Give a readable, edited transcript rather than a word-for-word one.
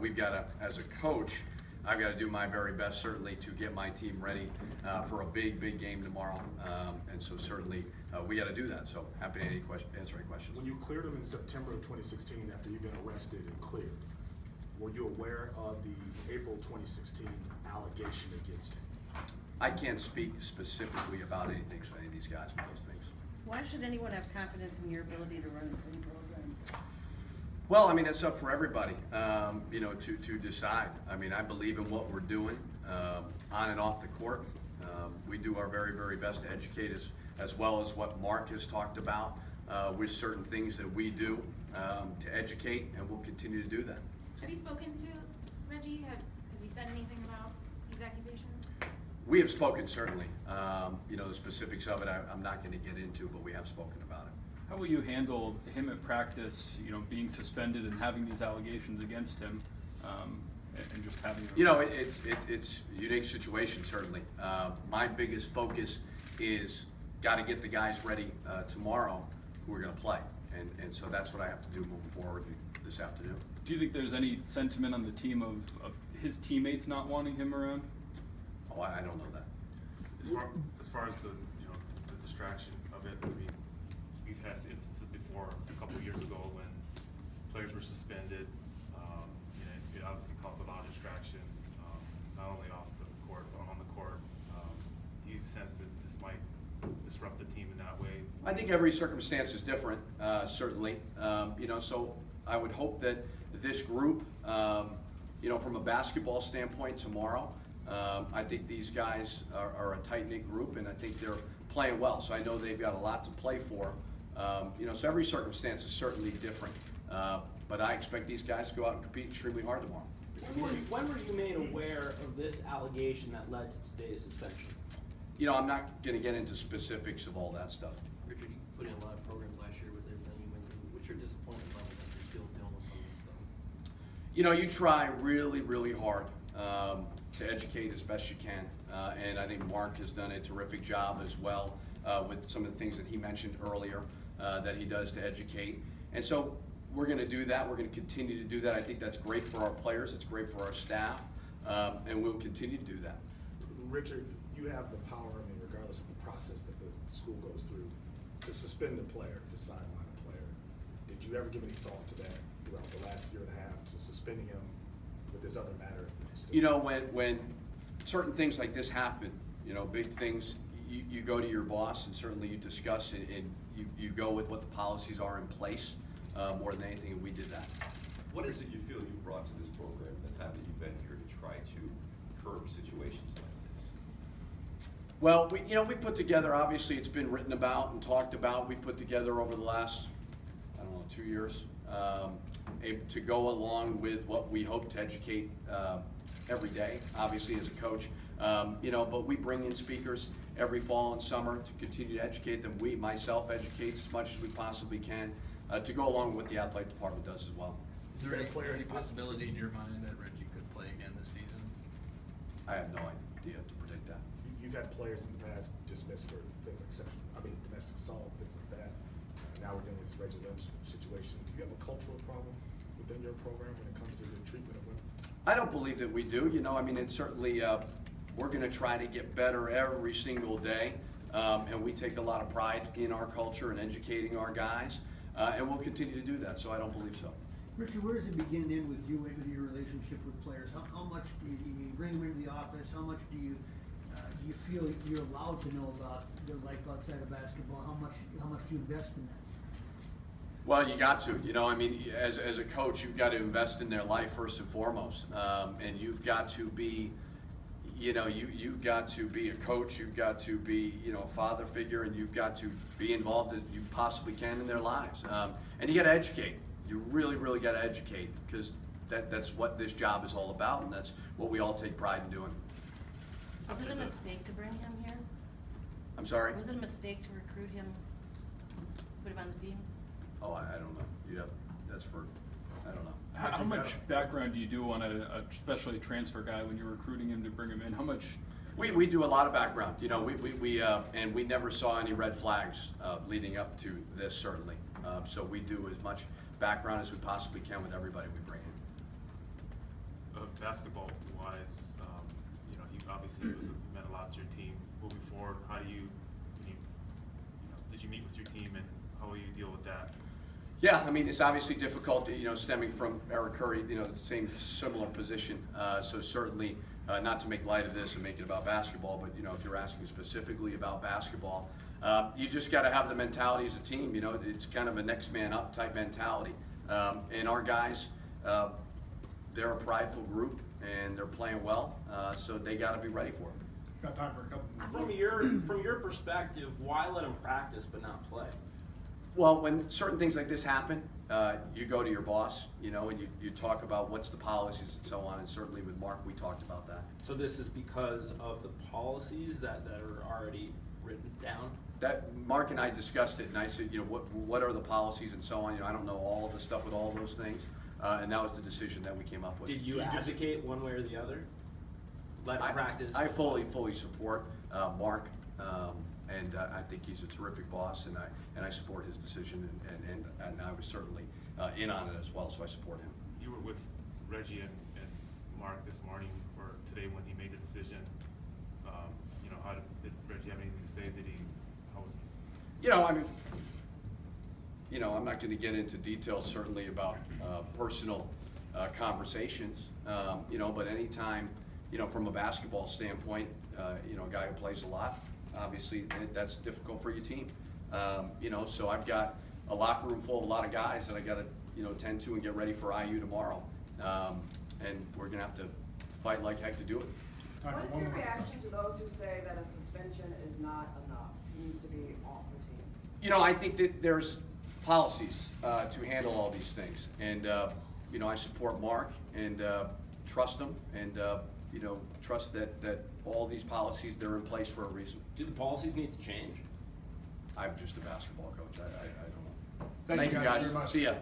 We've got to, as a coach, I've got to do my very best, certainly, to get my team ready for a big, big game tomorrow. And so certainly we got to do that. So happy to answer any questions. When you cleared him in September of 2016 after you've been arrested and cleared, were you aware of the April 2016 allegation against him? I can't speak specifically about anything for any of these guys for those things. Why should anyone have confidence in your ability to run the program? Well, I mean, it's up for everybody, to decide. I mean, I believe in what we're doing on and off the court. We do our very, very best to educate as well as what Mark has talked about with certain things that we do to educate, and we'll continue to do that. Have you spoken to Reggie? Has he said anything about these accusations? We have spoken, certainly. The specifics of it I'm not going to get into, but we have spoken about it. How will you handle him at practice, being suspended and having these allegations against him, and just having it's a unique situation, certainly. My biggest focus is got to get the guys ready tomorrow who are going to play. And so that's what I have to do moving forward this afternoon. Do you think there's any sentiment on the team of his teammates not wanting him around? Oh, I don't know that. As far as the distraction of it, I mean, we've had instances before a couple of years ago when players were suspended. It obviously caused a lot of distraction, not only off the court but on the court. Do you sense that this might disrupt the team in that way? I think every circumstance is different, certainly. So I would hope that this group, from a basketball standpoint tomorrow, I think these guys are a tight-knit group, and I think they're playing well. So I know they've got a lot to play for. So every circumstance is certainly different. But I expect these guys to go out and compete extremely hard tomorrow. When were you made aware of this allegation that led to today's suspension? I'm not going to get into specifics of all that stuff. Richard, you put in a lot of programs last year with everything you went through. What's your disappointment level that you're still dealing with some of this stuff? You try really, really hard to educate as best you can. And I think Mark has done a terrific job as well with some of the things that he mentioned earlier that he does to educate. And so we're going to do that. We're going to continue to do that. I think that's great for our players. It's great for our staff. And we'll continue to do that. Richard, you have the power, regardless of the process that the school goes through, to suspend a player, to sideline a player. Did you ever give any thought to that throughout the last year and a half, to suspending him with this other matter? When certain things like this happen, big things, you go to your boss and certainly you discuss it, and you go with what the policies are in place more than anything, and we did that. What is it you feel you brought to this program in the time that you've been here to try to curb situations like this? Well, we put together, obviously it's been written about and talked about, we've put together over the last, 2 years, to go along with what we hope to educate every day, obviously as a coach. But we bring in speakers every fall and summer to continue to educate them. Myself educates as much as we possibly can to go along with what the athletic department does as well. Is there any possibility in your mind that Reggie could play again this season? I have no idea to predict that. You've had players in the past dismissed for things like domestic assault, things like that. Now we're dealing with this Reggie Lynch situation. Do you have a cultural problem within your program when it comes to the treatment of women? I don't believe that we do. It's certainly, we're going to try to get better every single day. And we take a lot of pride in our culture and educating our guys. And we'll continue to do that, so I don't believe so. Richard, where does it begin and end with you and with your relationship with players? How much do you bring them into the office? How much do you feel you're allowed to know about their life outside of basketball? How much do you invest in that? Well, you got to. As a coach, you've got to invest in their life first and foremost, and you've got to be, you've got to be a coach. You've got to be, a father figure, and you've got to be involved as you possibly can in their lives. And you got to educate. You really, really got to educate, because that's what this job is all about, and that's what we all take pride in doing. Was it a mistake to bring him here? I'm sorry? Was it a mistake to recruit him, put him on the team? Oh, I don't know. I don't know. How much background do you do on especially a transfer guy when you're recruiting him to bring him in? How much? We do a lot of background. And we never saw any red flags leading up to this, certainly. So we do as much background as we possibly can with everybody we bring in. basketball wise, you know, he obviously meant a lot to your team. Moving forward, how do you know, did you meet with your team and how will you deal with that? Yeah, I mean, it's obviously difficult, you know, stemming from Eric Curry, you know, the same similar position. So certainly, not to make light of this and make it about basketball, but, you know, if you're asking specifically about basketball, you just got to have the mentality as a team. You know, it's kind of a next man up type mentality. And our guys, they're a prideful group and they're playing well, so they got to be ready for it. Got time for a couple more. From your perspective, why let him practice but not play? Well, when certain things like this happen, you go to your boss, you know, and you talk about what's the policies and so on. And certainly with Mark, we talked about that. So this is because of the policies that are already written down? That Mark and I discussed it, and I said, you know, what are the policies and so on. You know, I don't know all of the stuff with all those things, and that was the decision that we came up with. Did you advocate one way or the other? Let him practice? I fully support Mark, and I think he's a terrific boss, and I support his decision, and I was certainly in on it as well, so I support him. You were with Reggie and Mark this morning or today when he made the decision. You know, did Reggie have anything to say? How was his? You know, I mean, you know, I'm not going to get into details certainly about personal conversations, you know, but anytime, you know, from a basketball standpoint, you know, a guy who plays a lot, obviously that's difficult for your team. You know, so I've got a locker room full of a lot of guys that I got to, you know, tend to and get ready for IU tomorrow. And we're going to have to fight like heck to do it. What's your reaction to those who say that a suspension is not enough? He needs to be off the team. You know, I think that there's policies to handle all these things. And, you know, I support Mark and trust him and, you know, trust that all these policies, they're in place for a reason. Do the policies need to change? I'm just a basketball coach. I don't know. Thank you guys very much. See ya.